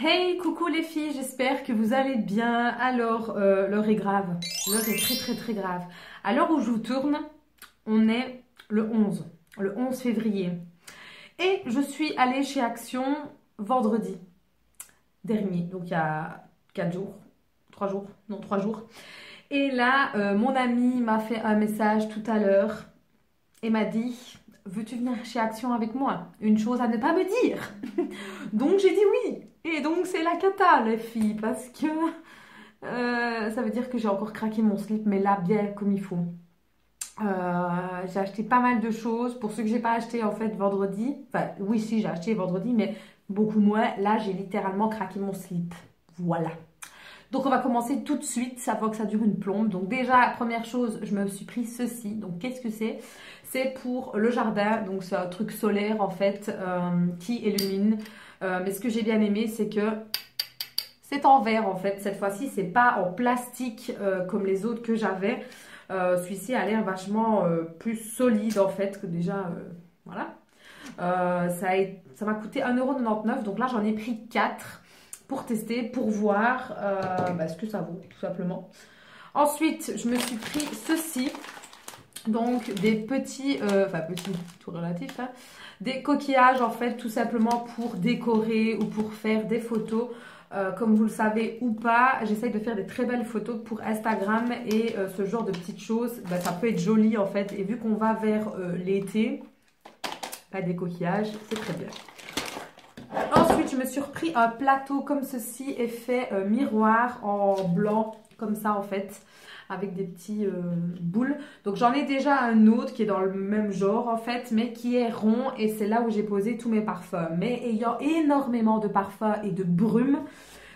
Hey, coucou les filles, j'espère que vous allez bien. Alors, l'heure est grave. L'heure est très grave. À l'heure où je vous tourne, on est le 11 février. Et je suis allée chez Action vendredi dernier, donc il y a 4 jours, 3 jours, non 3 jours. Et là, mon ami m'a fait un message tout à l'heure et m'a dit: veux-tu venir chez Action avec moi? Une chose à ne pas me dire. Donc j'ai dit oui. Et donc c'est la cata les filles parce que ça veut dire que j'ai encore craqué mon slip, mais là bien comme il faut. J'ai acheté pas mal de choses. Pour ceux que j'ai pas acheté en fait vendredi, enfin oui si j'ai acheté vendredi, mais beaucoup moins. Là j'ai littéralement craqué mon slip. Voilà. Donc on va commencer tout de suite, ça va que ça dure une plombe. Donc déjà, première chose, je me suis pris ceci. Donc qu'est-ce que c'est? C'est pour le jardin, donc c'est un truc solaire en fait qui illumine. Mais ce que j'ai bien aimé, c'est que c'est en verre en fait. Cette fois-ci, c'est pas en plastique comme les autres que j'avais. Celui-ci a l'air vachement plus solide en fait que déjà, voilà. Ça m'a coûté 1,99 €, donc là j'en ai pris 4 pour tester, pour voir ce que ça vaut, tout simplement. Ensuite, je me suis pris ceci, donc des petits, petits, tout relatif, hein, des coquillages en fait, tout simplement pour décorer ou pour faire des photos. Comme vous le savez ou pas, j'essaye de faire des très belles photos pour Instagram et ce genre de petites choses, ça peut être joli en fait. Et vu qu'on va vers l'été, des coquillages, c'est très bien. Ensuite, je me suis repris un plateau comme ceci, effet miroir en blanc, comme ça en fait, avec des petits boules. Donc j'en ai déjà un autre qui est dans le même genre en fait, mais qui est rond et c'est là où j'ai posé tous mes parfums. Mais ayant énormément de parfums et de brume,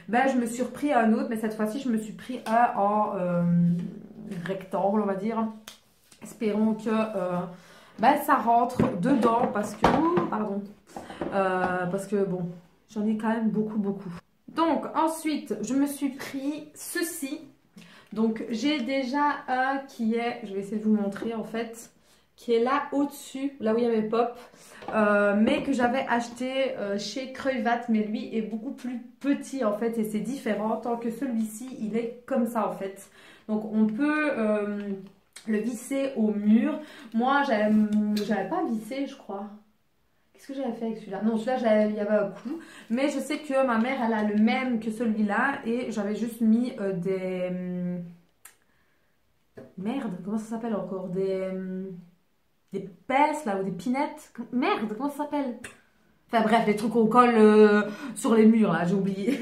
je me suis repris un autre, mais cette fois-ci je me suis pris un en rectangle on va dire. Espérons que ça rentre dedans parce que, parce que bon, j'en ai quand même beaucoup. Donc ensuite, je me suis pris ceci. Donc j'ai déjà un qui est, je vais essayer de vous montrer en fait, qui est là au-dessus, là où il y avait Pop, mais que j'avais acheté chez Creuvat, mais lui est beaucoup plus petit en fait et c'est différent, tant que celui-ci il est comme ça en fait. Donc on peut le visser au mur. Moi j'avais pas vissé je crois. Qu'est-ce que j'avais fait avec celui-là? Non, celui-là, il y avait un clou. Mais je sais que ma mère, elle a le même que celui-là. Et j'avais juste mis des... Merde, comment ça s'appelle encore? Des pinces, là, ou des pinettes. Merde, comment ça s'appelle? Enfin bref, les trucs qu'on colle sur les murs, là, j'ai oublié.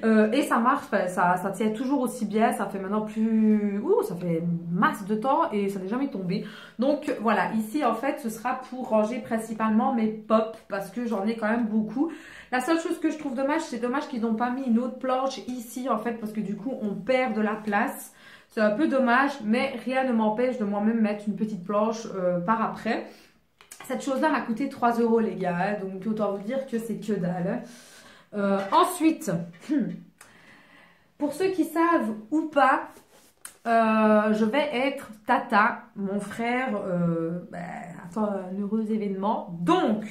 Et ça marche, ça tient toujours aussi bien. Ça fait maintenant plus... Ouh, ça fait masse de temps et ça n'est jamais tombé. Donc voilà, ici en fait, ce sera pour ranger principalement mes pop parce que j'en ai quand même beaucoup. La seule chose que je trouve dommage, c'est dommage qu'ils n'ont pas mis une autre planche ici en fait parce que du coup, on perd de la place. C'est un peu dommage, mais rien ne m'empêche de moi-même mettre une petite planche par après. Cette chose-là m'a coûté 3 € les gars, hein, donc autant vous dire que c'est que dalle. Ensuite, pour ceux qui savent ou pas, je vais être Tata, mon frère attend un heureux événement. Donc,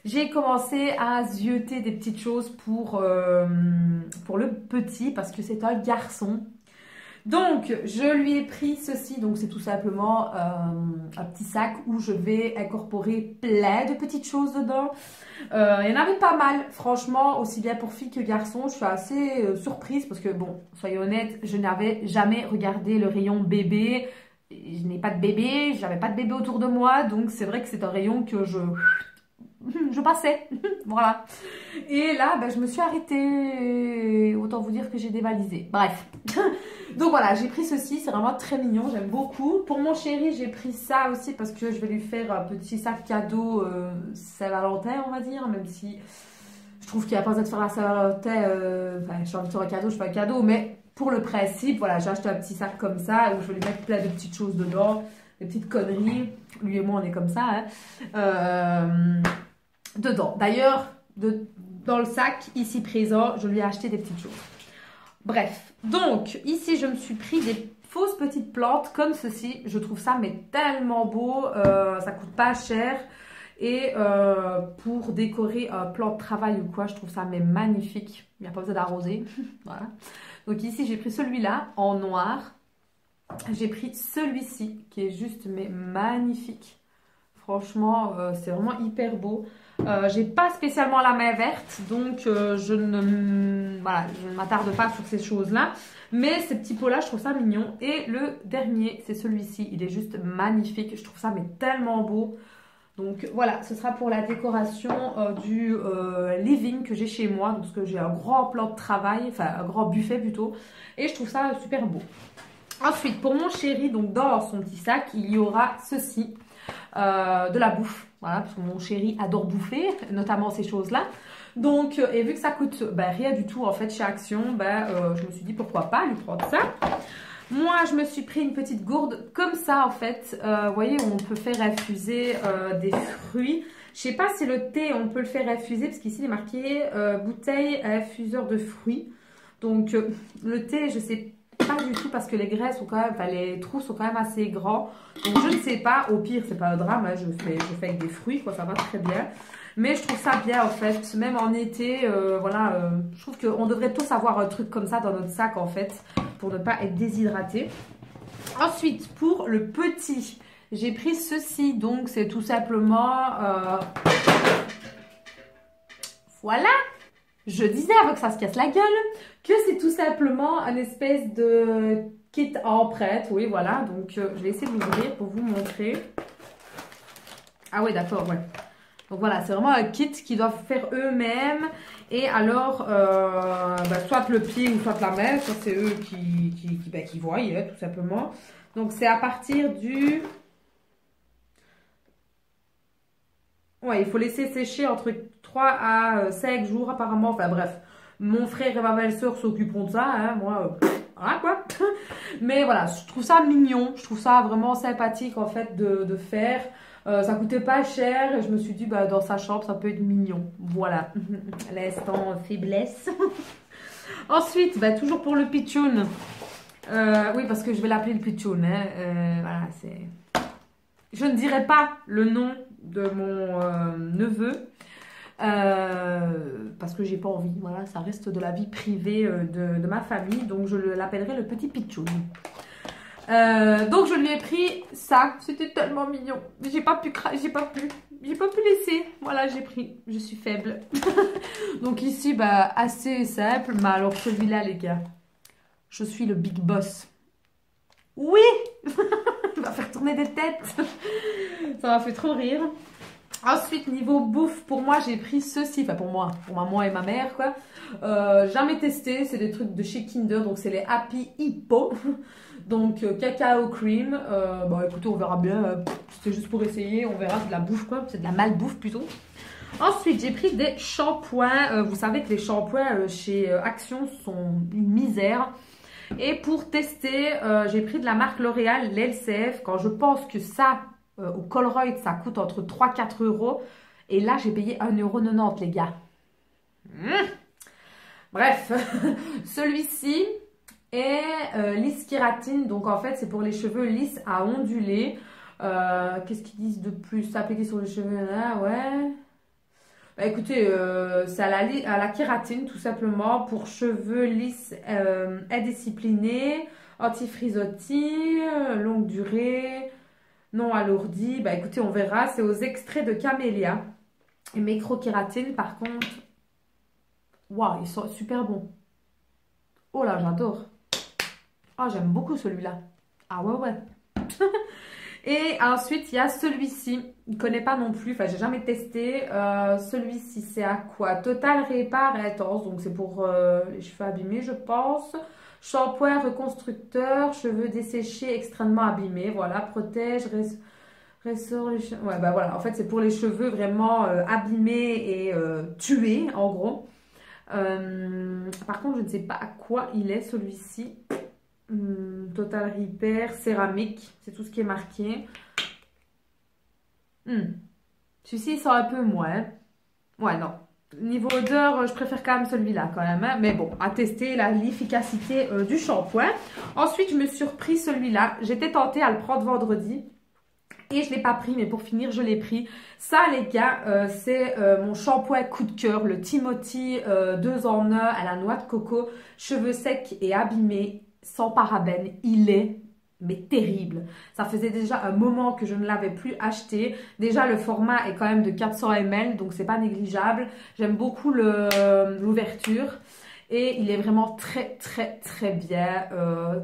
j'ai commencé à zioter des petites choses pour le petit parce que c'est un garçon. Donc, je lui ai pris ceci, donc c'est tout simplement un petit sac où je vais incorporer plein de petites choses dedans. Il y en avait pas mal, franchement, aussi bien pour filles que garçons. Je suis assez surprise parce que, bon, soyons honnêtes, je n'avais jamais regardé le rayon bébé. Je n'ai pas de bébé, j'avais pas de bébé autour de moi, donc c'est vrai que c'est un rayon que je passais, voilà. Et là, je me suis arrêtée. Autant vous dire que j'ai dévalisé. Bref. Donc voilà, j'ai pris ceci. C'est vraiment très mignon. J'aime beaucoup. Pour mon chéri, j'ai pris ça aussi parce que je vais lui faire un petit sac cadeau Saint-Valentin, on va dire. Même si je trouve qu'il n'y a pas besoin de faire la Saint-Valentin. J'ai envie de faire un cadeau, je fais un cadeau. Mais pour le principe, voilà, j'ai acheté un petit sac comme ça où je vais lui mettre plein de petites choses dedans. Des petites conneries. Lui et moi, on est comme ça. Dedans. D'ailleurs, dans le sac ici présent, je lui ai acheté des petites choses. Bref, donc ici je me suis pris des fausses petites plantes comme ceci. Je trouve ça mais tellement beau, ça coûte pas cher. Et pour décorer un plan de travail ou quoi, je trouve ça mais magnifique. Il n'y a pas besoin d'arroser. Voilà. Donc ici, j'ai pris celui-là en noir. J'ai pris celui-ci qui est juste mais magnifique. Franchement, c'est vraiment hyper beau. J'ai pas spécialement la main verte, donc je ne m'attarde pas sur ces choses-là. Mais ces petits pots-là, je trouve ça mignon. Et le dernier, c'est celui-ci. Il est juste magnifique. Je trouve ça mais tellement beau. Donc voilà, ce sera pour la décoration du living que j'ai chez moi. Parce que j'ai un grand plan de travail, enfin un grand buffet plutôt. Et je trouve ça super beau. Ensuite, pour mon chéri, donc dans son petit sac, il y aura ceci. De la bouffe, voilà, parce que mon chéri adore bouffer, notamment ces choses-là. Donc, et vu que ça coûte rien du tout en fait chez Action, je me suis dit pourquoi pas lui prendre ça. Moi, je me suis pris une petite gourde comme ça en fait. Vous voyez, on peut faire infuser des fruits. Je sais pas si le thé, on peut le faire infuser parce qu'ici il est marqué bouteille à infuseur de fruits. Donc, le thé, je sais pas du tout parce que les grains sont quand même, enfin les trous sont quand même assez grands. Donc je ne sais pas, au pire c'est pas un drame, hein, je fais avec des fruits, quoi, ça va très bien. Mais je trouve ça bien en fait, même en été, je trouve qu'on devrait tous avoir un truc comme ça dans notre sac en fait, pour ne pas être déshydraté. Ensuite, pour le petit, j'ai pris ceci, donc c'est tout simplement, voilà. Je disais avant que ça se casse la gueule que c'est tout simplement un espèce de kit en prête. Oui, voilà. Donc, je vais essayer d'ouvrir pour vous montrer. Ah oui, d'accord, ouais. Donc voilà, c'est vraiment un kit qu'ils doivent faire eux-mêmes. Et alors, soit le pied ou soit la main, ça c'est eux qui voient, tout simplement. Donc, c'est à partir du... Ouais, il faut laisser sécher entre 3 à 5 jours apparemment. Enfin bref, mon frère et ma belle-sœur s'occuperont de ça. Hein, moi, voilà quoi. Mais voilà, je trouve ça mignon. Je trouve ça vraiment sympathique en fait de faire. Ça coûtait pas cher. Et je me suis dit, dans sa chambre, ça peut être mignon. Voilà, l'instant faiblesse. Ensuite, toujours pour le pitchoun. Oui, parce que je vais l'appeler le pitchoun. Hein. Voilà, c'est... Je ne dirai pas le nom de mon neveu parce que j'ai pas envie. Voilà, ça reste de la vie privée de ma famille. Donc, je l'appellerai le petit pitchoun. Donc, je lui ai pris ça. C'était tellement mignon. J'ai pas pu laisser. Voilà, j'ai pris. Je suis faible. Donc, ici, assez simple. Mais alors, celui-là, les gars, je suis le big boss. Oui. Il va faire tourner des têtes. Ça m'a fait trop rire. Ensuite, niveau bouffe, pour moi, j'ai pris ceci. Enfin, pour moi et ma mère, quoi. Jamais testé. C'est des trucs de chez Kinder. Donc, c'est les Happy Hippo. Donc, cacao cream. Écoutez, on verra bien. C'est juste pour essayer. On verra. C'est de la bouffe, quoi. C'est de la malbouffe, plutôt. Ensuite, j'ai pris des shampoings. Vous savez que les shampoings chez Action sont une misère. Et pour tester, j'ai pris de la marque L'Oréal, l'LCF. Quand je pense que ça, au Colruyt, ça coûte entre 3 et 4 euros. Et là, j'ai payé 1,90 €, les gars. Bref, celui-ci est lisse kératine. Donc, en fait, c'est pour les cheveux lisses à onduler. Qu'est-ce qu'ils disent de plus? Appliqué sur les cheveux, là, ouais. Écoutez, c'est à la kératine tout simplement pour cheveux lisses indisciplinés, anti-frisottis, longue durée, non alourdi. Écoutez, on verra, c'est aux extraits de camélia. Et microkératine par contre, waouh, ils sont super bons. Oh là, j'adore. Ah, j'aime beaucoup celui-là. Ah ouais. Et ensuite, il y a celui-ci. Je ne connais pas non plus. Enfin, j'ai jamais testé. Celui-ci, c'est à quoi? Total Répar et Intense. Donc, c'est pour les cheveux abîmés, je pense. Shampoing reconstructeur. Cheveux desséchés, extrêmement abîmés. Voilà. Protège, ressort les cheveux. Ouais, voilà. En fait, c'est pour les cheveux vraiment abîmés et tués, en gros. Par contre, je ne sais pas à quoi il est, celui-ci. Total Repair, céramique, c'est tout ce qui est marqué. Celui-ci, il sent un peu moins. Ouais, non. Niveau odeur, je préfère quand même celui-là, quand même. Hein. Mais bon, à tester l'efficacité du shampoing. Ensuite, je me suis repris celui-là. J'étais tentée à le prendre vendredi. Et je ne l'ai pas pris, mais pour finir, je l'ai pris. Ça, les gars, c'est mon shampoing coup de cœur, le Timothy 2 en 1 à la noix de coco, cheveux secs et abîmés, sans parabènes. Il est mais terrible. Ça faisait déjà un moment que je ne l'avais plus acheté. Déjà, le format est quand même de 400 ml, donc c'est pas négligeable. J'aime beaucoup l'ouverture. Et il est vraiment très très très bien.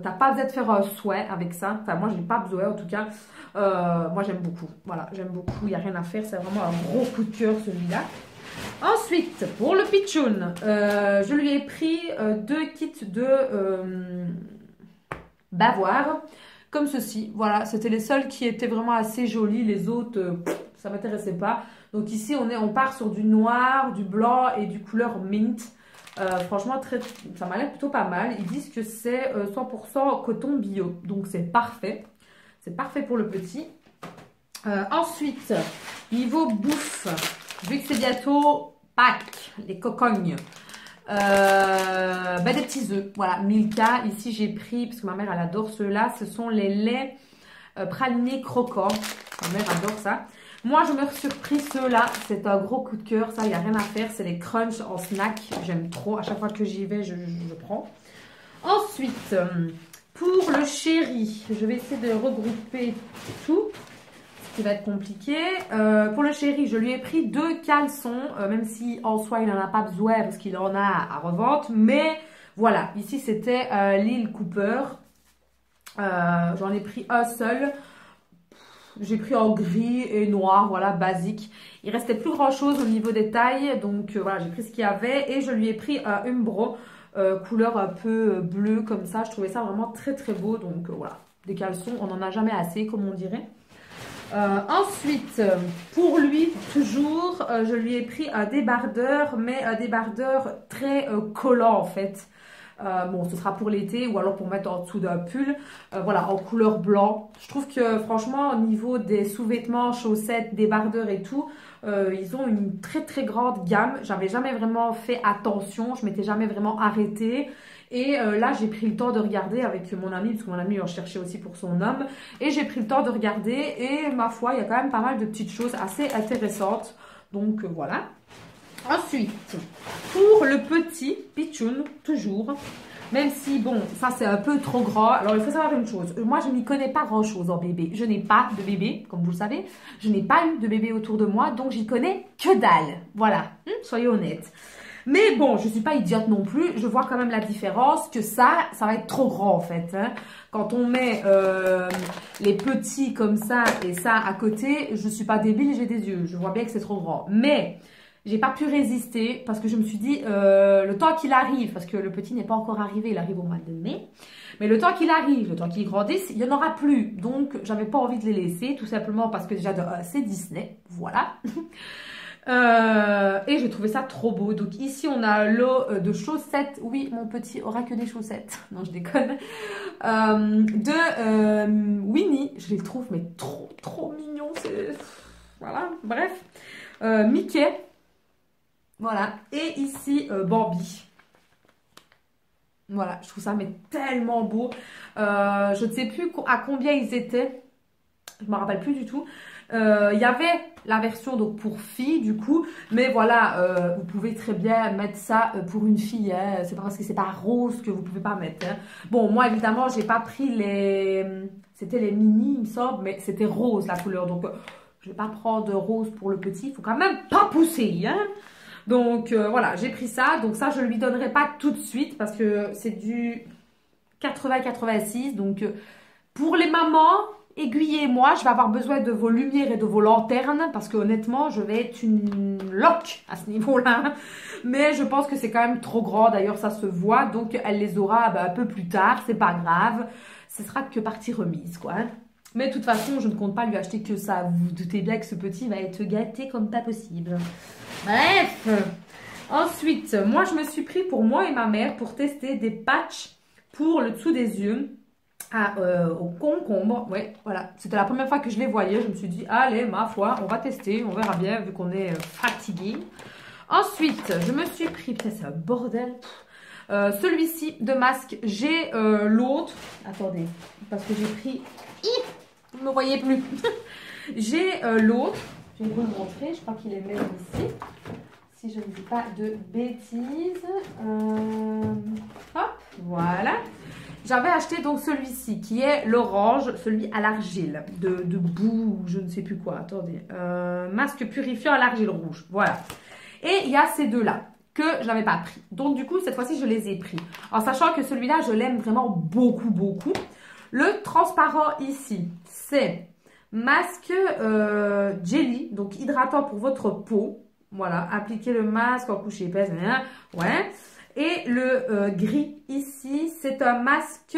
T'as pas besoin de faire un soin avec ça. Enfin, moi, j'ai pas besoin en tout cas. Moi, j'aime beaucoup. Voilà, j'aime beaucoup. Il n'y a rien à faire. C'est vraiment un gros coup de cœur celui-là. Ensuite, pour le pitchoun, je lui ai pris 2 kits de bavoir. Comme ceci. Voilà, c'était les seuls qui étaient vraiment assez jolis. Les autres, ça m'intéressait pas. Donc ici, on part sur du noir, du blanc et du couleur mint. Franchement, ça m'a l'air plutôt pas mal. Ils disent que c'est 100% coton bio. Donc, c'est parfait. C'est parfait pour le petit. Ensuite, niveau bouffe, vu que c'est bientôt Pâques, les cocognes, des petits œufs. Voilà, Milka. Ici, j'ai pris, parce que ma mère, elle adore ceux-là. Ce sont les laits pralinés croquants. Ma mère adore ça. Moi, je me suis surpris ceux-là. C'est un gros coup de cœur. Ça, il n'y a rien à faire. C'est les crunch en snack. J'aime trop. À chaque fois que j'y vais, je prends. Ensuite, pour le chéri, je vais essayer de regrouper tout. Ce qui va être compliqué. Pour le chéri, je lui ai pris 2 caleçons. Même si en soi, il n'en a pas besoin parce qu'il en a à revente. Mais voilà. Ici, c'était Lil Cooper. J'en ai pris un seul. J'ai pris en gris et noir, voilà, basique. Il restait plus grand chose au niveau des tailles, donc voilà, j'ai pris ce qu'il y avait. Et je lui ai pris un Umbro, couleur un peu bleue comme ça. Je trouvais ça vraiment très très beau, donc voilà. Des caleçons, on n'en a jamais assez, comme on dirait. Ensuite, pour lui, toujours, je lui ai pris un débardeur, mais un débardeur très collant en fait. Bon, ce sera pour l'été ou alors pour mettre en dessous d'un pull. Voilà, en couleur blanc. Je trouve que franchement, au niveau des sous-vêtements, chaussettes, débardeurs et tout, ils ont une très très grande gamme. J'avais jamais vraiment fait attention. Je m'étais jamais vraiment arrêtée. Et là, j'ai pris le temps de regarder avec mon ami, parce que mon ami en cherchait aussi pour son homme. Et j'ai pris le temps de regarder. Et ma foi, il y a quand même pas mal de petites choses assez intéressantes. Donc voilà. Ensuite, pour le petit pitchoun, toujours, même si, bon, ça c'est un peu trop grand. Alors, il faut savoir une chose. Moi, je n'y connais pas grand-chose en bébé. Je n'ai pas de bébé, comme vous le savez. Je n'ai pas eu de bébé autour de moi, donc j'y connais que dalle. Voilà, soyez honnêtes. Mais bon, je ne suis pas idiote non plus. Je vois quand même la différence que ça va être trop grand en fait. Hein. Quand on met les petits comme ça et ça à côté, je ne suis pas débile, j'ai des yeux. Je vois bien que c'est trop grand. Mais j'ai pas pu résister parce que je me suis dit, le temps qu'il arrive, parce que le petit n'est pas encore arrivé, il arrive au mois de mai. Mais le temps qu'il arrive, le temps qu'il grandisse, il n'y en aura plus. Donc, j'avais pas envie de les laisser, tout simplement parce que déjà, c'est Disney. Voilà. Et j'ai trouvé ça trop beau. Donc ici on a un lot de chaussettes. Oui, mon petit aura que des chaussettes. Non, je déconne. Winnie. Je les trouve mais trop mignons. Voilà, bref. Mickey. Voilà. Et ici Bambi. Voilà, je trouve ça mais tellement beau. Je ne sais plus à combien ils étaient. Je ne me rappelle plus du tout. Il y avait la version donc pour filles du coup, mais voilà, vous pouvez très bien mettre ça pour une fille, hein. C'est pas parce que c'est pas rose que vous pouvez pas mettre. Hein. Bon, moi évidemment, j'ai pas pris c'était les mini, il me semble, mais c'était rose la couleur, donc je vais pas prendre rose pour le petit, il faut quand même pas pousser, hein. Donc voilà, j'ai pris ça, donc ça je lui donnerai pas tout de suite parce que c'est du 80-86, donc pour les mamans. Aiguillez-moi, je vais avoir besoin de vos lumières et de vos lanternes parce que honnêtement, je vais être une loque à ce niveau-là. Mais je pense que c'est quand même trop grand, d'ailleurs ça se voit, donc elle les aura un peu plus tard, c'est pas grave. Ce sera que partie remise, quoi. Mais de toute façon, je ne compte pas lui acheter que ça. Vous vous doutez bien que ce petit va être gâté comme pas possible. Bref. Ensuite, moi je me suis pris pour moi et ma mère pour tester des patchs pour le dessous des yeux. Au concombre, ouais, voilà, c'était la première fois que je les voyais, je me suis dit, allez, ma foi, on va tester, on verra bien, vu qu'on est fatigué. Ensuite, je me suis pris, putain, c'est un bordel, celui-ci de masque, j'ai l'autre, attendez, parce que j'ai pris, vous ne me voyez plus, J'ai l'autre, je vais vous le montrer, je crois qu'il est même ici. Si je ne dis pas de bêtises. Hop, voilà. J'avais acheté donc celui-ci qui est l'orange, celui à l'argile, de boue ou je ne sais plus quoi. Attendez, masque purifiant à l'argile rouge, voilà. Et il y a ces deux-là que je n'avais pas pris. Donc du coup, cette fois-ci, je les ai pris. En sachant que celui-là, je l'aime vraiment beaucoup, beaucoup. Le transparent ici, c'est masque jelly, donc hydratant pour votre peau. Voilà, appliquez le masque en couche épaisse, ouais. Et le gris ici, c'est un masque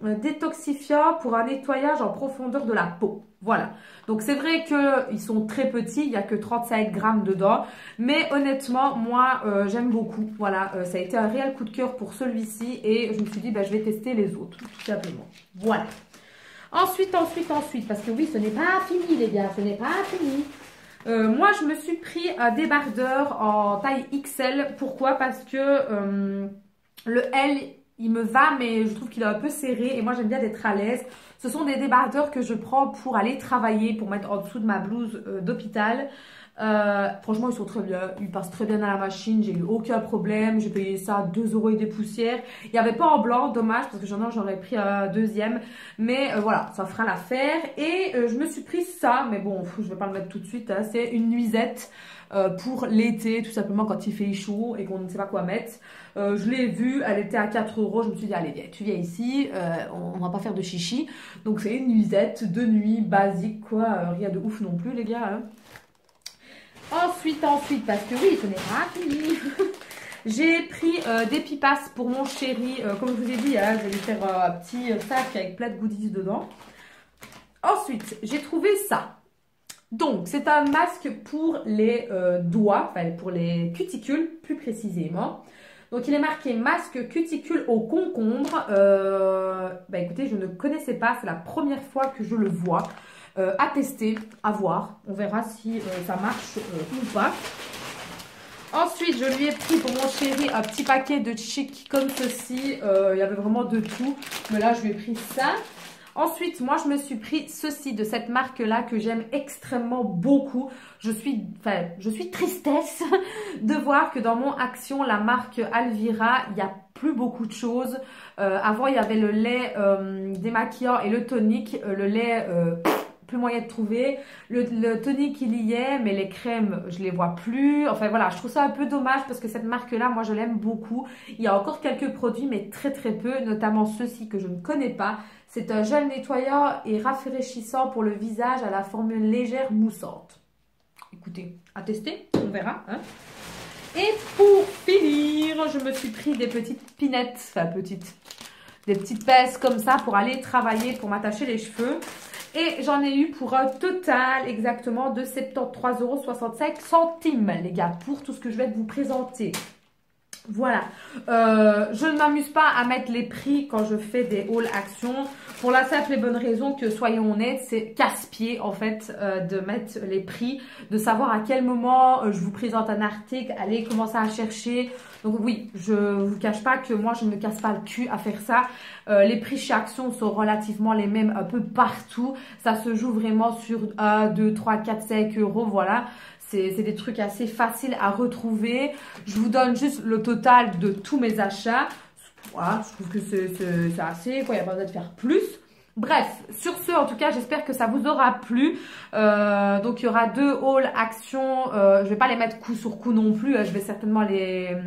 détoxifiant pour un nettoyage en profondeur de la peau. Voilà, donc c'est vrai qu'ils sont très petits, il n'y a que 35 grammes dedans. Mais honnêtement, moi, j'aime beaucoup. Voilà, ça a été un réel coup de cœur pour celui-ci. Et je me suis dit, je vais tester les autres, tout simplement. Voilà. Ensuite, parce que oui, ce n'est pas fini les gars, ce n'est pas fini. Moi, je me suis pris un débardeur en taille XL. Pourquoi? Parce que le L, il me va, mais je trouve qu'il est un peu serré. Et moi, j'aime bien d'être à l'aise. Ce sont des débardeurs que je prends pour aller travailler, pour mettre en dessous de ma blouse d'hôpital. Franchement, ils sont très bien. Ils passent très bien à la machine. J'ai eu aucun problème. J'ai payé ça 2 € et des poussières. Il n'y avait pas en blanc, dommage, parce que j'aurais pris un deuxième. Mais voilà, ça fera l'affaire. Et je me suis pris ça. Mais bon, je ne vais pas le mettre tout de suite. Hein. C'est une nuisette pour l'été, tout simplement quand il fait chaud et qu'on ne sait pas quoi mettre. Je l'ai vue, elle était à 4 €. Je me suis dit, allez, viens, tu viens ici, on va pas faire de chichi. Donc, c'est une nuisette de nuit, basique, quoi. Rien de ouf non plus, les gars. Hein. Ensuite, parce que oui, ce n'est pas fini. J'ai pris des pipasses pour mon chéri. Comme je vous ai dit, hein, je vais lui faire un petit sac avec plein de goodies dedans. Ensuite, j'ai trouvé ça. Donc, c'est un masque pour les doigts, enfin pour les cuticules plus précisément. Donc, il est marqué masque cuticule au concombre. Écoutez, je ne connaissais pas, c'est la première fois que je le vois. À tester, à voir. On verra si ça marche ou pas. Ensuite, je lui ai pris pour mon chéri un petit paquet de chic comme ceci. Il y avait vraiment de tout. Mais là, je lui ai pris ça. Ensuite, moi, je me suis pris ceci de cette marque-là que j'aime extrêmement beaucoup. Je suis tristesse de voir que dans mon Action, la marque Alvira, il n'y a plus beaucoup de choses. Avant, il y avait le lait démaquillant et le tonique. Le lait... plus moyen de trouver. Le tonique, il y est, mais les crèmes, je les vois plus. Enfin, voilà, je trouve ça un peu dommage parce que cette marque-là, moi, je l'aime beaucoup. Il y a encore quelques produits, mais très, très peu, notamment ceux-ci que je ne connais pas. C'est un gel nettoyant et rafraîchissant pour le visage à la formule légère moussante. Écoutez, à tester, on verra. Hein. Et pour finir, je me suis pris des petites pinettes, enfin petites, des petites pinces comme ça pour aller travailler, pour m'attacher les cheveux. Et j'en ai eu pour un total exactement de 73,65 €, les gars, pour tout ce que je vais vous présenter. Voilà. Je ne m'amuse pas à mettre les prix quand je fais des hauls Action. Pour la simple et bonne raison que, soyons honnêtes, c'est casse-pied en fait de mettre les prix, de savoir à quel moment je vous présente un article, allez commencer à chercher. Donc oui, je vous cache pas que moi je ne me casse pas le cul à faire ça. Les prix chez Action sont relativement les mêmes un peu partout. Ça se joue vraiment sur 1, 2, 3, 4, 5 €, voilà. C'est des trucs assez faciles à retrouver. Je vous donne juste le total de tous mes achats. Voilà, je trouve que c'est assez, quoi. Il n'y a pas besoin de faire plus. Bref, sur ce, en tout cas, j'espère que ça vous aura plu. Donc, il y aura 2 hauls Action. Je ne vais pas les mettre coup sur coup non plus. Je vais certainement les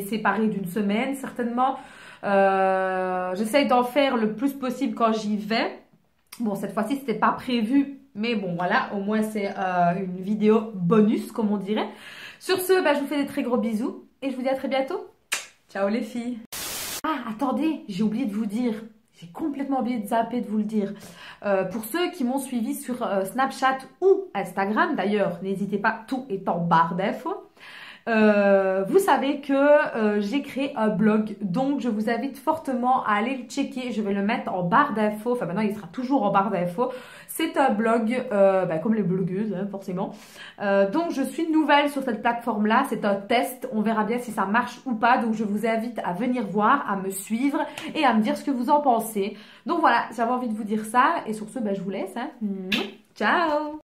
séparer d'une semaine, certainement. J'essaye d'en faire le plus possible quand j'y vais. Bon, cette fois-ci, c'était pas prévu. Mais bon, voilà, au moins c'est une vidéo bonus, comme on dirait. Sur ce, je vous fais des très gros bisous et je vous dis à très bientôt. Ciao les filles. Ah, attendez, j'ai oublié de vous dire. J'ai complètement oublié de zapper de vous le dire. Pour ceux qui m'ont suivi sur Snapchat ou Instagram, d'ailleurs, n'hésitez pas, tout est en barre d'infos. Vous savez que j'ai créé un blog, donc je vous invite fortement à aller le checker. Je vais le mettre en barre d'infos, enfin maintenant il sera toujours en barre d'infos. C'est un blog comme les blogueuses, hein, forcément. Donc je suis nouvelle sur cette plateforme là, c'est un test, on verra bien si ça marche ou pas. Donc je vous invite à venir voir, à me suivre et à me dire ce que vous en pensez. Donc voilà, j'avais envie de vous dire ça et sur ce je vous laisse, hein. Ciao!